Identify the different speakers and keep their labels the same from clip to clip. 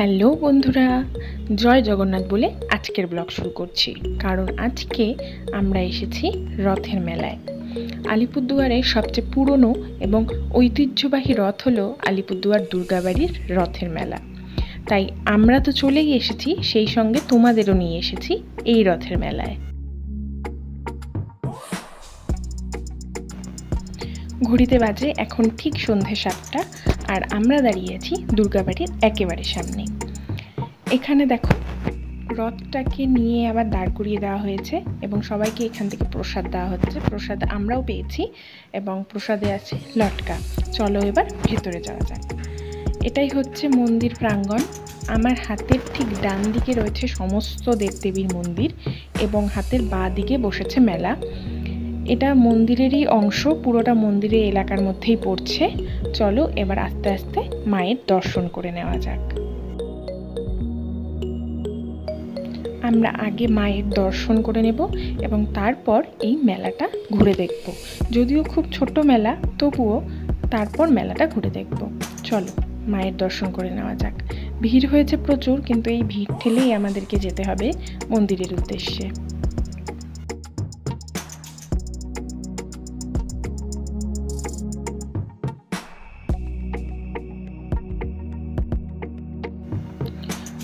Speaker 1: Hello বন্ধুরা, জয় জগন্নাথ বলে আজকের ব্লগ শুরু করছি। কারণ আজকে আমরা এসেছি রথের মেলায়। আলিপুরদুয়ারের সবচেয়ে পুরনো এবং ঐতিহ্যবাহী রথ হলো আলিপুরদুয়ার দুর্গাবাড়ির রথের মেলা। তাই আমরা তো চলেই এসেছি, সেই সঙ্গে তোমাদেরও নিয়ে এসেছি এই রথের মেলায়। ঘড়িতে বাজে এখন ঠিক সন্ধে 7টা, আর আমরা দাঁড়িয়ে আছি দুর্গাবাড়ির একেবারে সামনে। এখানে দেখো, রথটাকে নিয়ে আবার দাঁড় করিয়ে দেওয়া হয়েছে এবং সবাইকে এখান থেকে প্রসাদ দেওয়া হচ্ছে। প্রসাদ আমরাও পেয়েছি এবং প্রসাদে আছে লটকা। চলো এবার ভেতরে যাওয়া যাক। এটাই হচ্ছে মন্দির প্রাঙ্গণ। আমার হাতের ঠিক ডান দিকে রয়েছে সমস্ত দেবদেবীর মন্দির এবং হাতের বাঁ দিকে বসেছে মেলা। এটা মন্দিরেরই অংশ, পুরোটা মন্দিরের এলাকার মধ্যেই পড়ছে। চলো এবার আস্তে আস্তে মায়ের দর্শন করে নেওয়া যাক। আমরা আগে মায়ের দর্শন করে নেব এবং তারপর এই মেলাটা ঘুরে দেখব। যদিও খুব ছোট মেলা, তবুও তারপর মেলাটা ঘুরে দেখব। চলো মায়ের দর্শন করে নেওয়া যাক। ভিড় হয়েছে প্রচুর, কিন্তু এই ভিড় ঠেলেই আমাদেরকে যেতে হবে মন্দিরের উদ্দেশ্যে।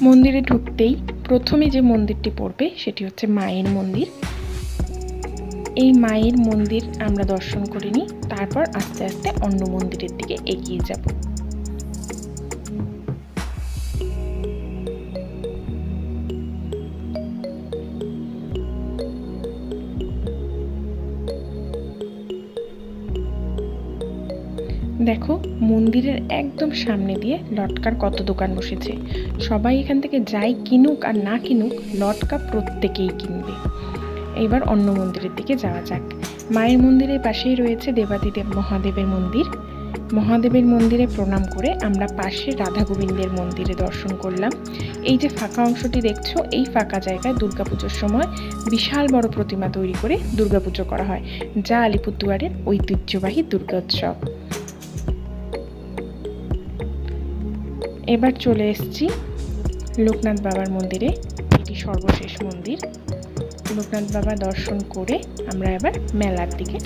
Speaker 1: মন্দিরে ঢুকতেই প্রথমে যে মন্দিরটি পড়বে সেটি হচ্ছে মায়ের মন্দির। এই মায়ের মন্দির আমরা দর্শন করে নিই, তারপর আস্তে আস্তে অন্য মন্দিরের দিকে এগিয়ে যাব। দেখো, মন্দিরের একদম সামনে দিয়ে লটকার কত দোকান বসেছে। সবাই এখান থেকে যাই কিনুক আর না কিনুক, লটকা প্রত্যেকেই কিনবে। এবার অন্য মন্দিরের দিকে যাওয়া যাক। মায়ের মন্দিরের পাশেই রয়েছে দেবাদিদেব মহাদেবের মন্দির। মহাদেবের মন্দিরে প্রণাম করে আমরা পাশে রাধা গোবিন্দের মন্দিরে দর্শন করলাম। এই যে ফাঁকা অংশটি দেখছো, এই ফাঁকা জায়গায় দুর্গাপুজোর সময় বিশাল বড় প্রতিমা তৈরি করে দুর্গাপুজো করা হয়, যা আলিপুরদুয়ারের ঐতিহ্যবাহী দুর্গোৎসব। এবার চলে এসেছি লোকনাথ বাবার মন্দিরে। এটি সর্বশেষ মন্দির। লোকনাথ বাবা দর্শন করে আমরা এবার মেলার দিকে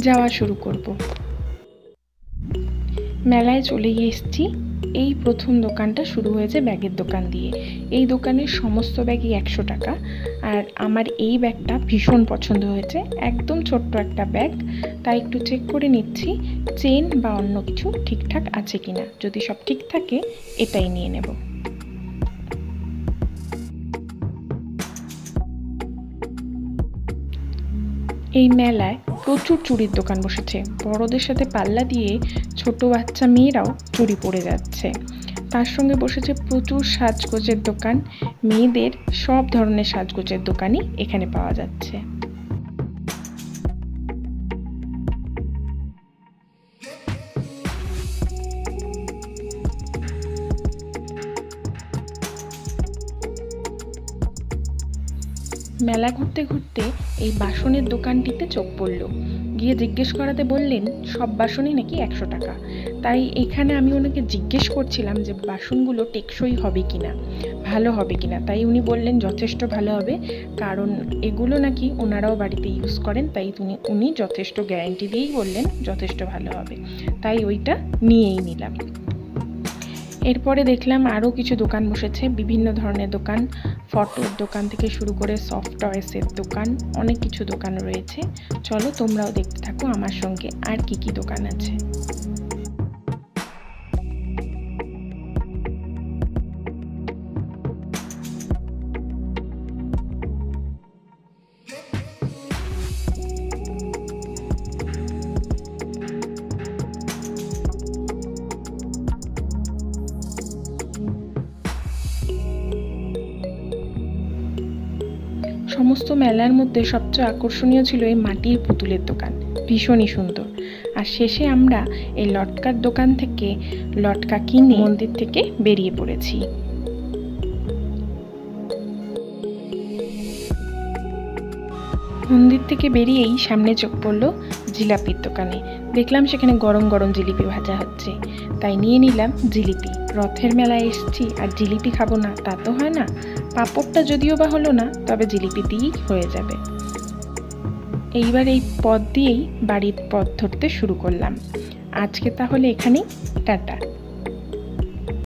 Speaker 1: যাওয়া শুরু করব। মেলায় চলে এসেছি। এই প্রথম দোকানটা শুরু হয়েছে ব্যাগের দোকান দিয়ে। এই দোকানের সমস্ত ব্যাগই 100 টাকা। আর আমার এই ব্যাগটা ভীষণ পছন্দ হয়েছে, একদম ছোট্ট একটা ব্যাগ। তাই একটু চেক করে নিচ্ছি চেন বা অন্য কিছু ঠিকঠাক আছে কিনা। যদি সব ঠিক থাকে এটাই নিয়ে নেব। এই মেলায় প্রচুর চুড়ির দোকান বসেছে। বড়দের সাথে পাল্লা দিয়ে ছোট বাচ্চা মেয়েরাও চুড়ি পরে যাচ্ছে। তার সঙ্গে বসেছে প্রচুর সাজগোজের দোকান। মেয়েদের সব ধরনের সাজগোজের দোকানই এখানে পাওয়া যাচ্ছে। মেলা ঘুরতে ঘুরতে এই বাসনের দোকানটিতে চোখ পড়ল। গিয়ে জিজ্ঞেস করাতে বললেন সব বাসনই নাকি 100 টাকা। তাই এখানে আমি ওনাকে জিজ্ঞেস করছিলাম যে বাসনগুলো টেকসই হবে কিনা, ভালো হবে কিনা। তাই উনি বললেন যথেষ্ট ভালো হবে, কারণ এগুলো নাকি ওনারাও বাড়িতে ইউজ করেন। তাই উনি যথেষ্ট গ্যারান্টি দিয়েই বললেন যথেষ্ট ভালো হবে। তাই ওইটা নিয়েই নিলাম। এরপরে দেখলাম আরও কিছু দোকান বসেছে, বিভিন্ন ধরনের দোকান। ফটোর দোকান থেকে শুরু করে সফট টয়েসের দোকান, অনেক কিছু দোকান রয়েছে। চলো তোমরাও দেখতে থাকো আমার সঙ্গে আর কি কি দোকান আছে। সমস্ত মেলার মধ্যে সবচেয়ে আকর্ষণীয় ছিল এই মাটির পুতুলের দোকান, ভীষণই সুন্দর। আর শেষে আমরা এই লটকার দোকান থেকে লটকা কিনে মন্দির থেকে বেরিয়ে পড়েছি। মন্দির থেকে বেরিয়েই সামনে চোখ পড়লো জিলাপির দোকানে। দেখলাম সেখানে গরম গরম জিলিপি ভাজা হচ্ছে, তাই নিয়ে নিলাম জিলিপি। রথের মেলায় এসেছি আর জিলিপি খাবো না তা তো হয় না। পাঁপড়টা যদিও বা হলো না, তবে জিলিপি দিয়েই হয়ে যাবে। এইবার এই পথ দিয়েই বাড়ির পথ ধরতে শুরু করলাম। আজকে তাহলে এখানেই টাটা।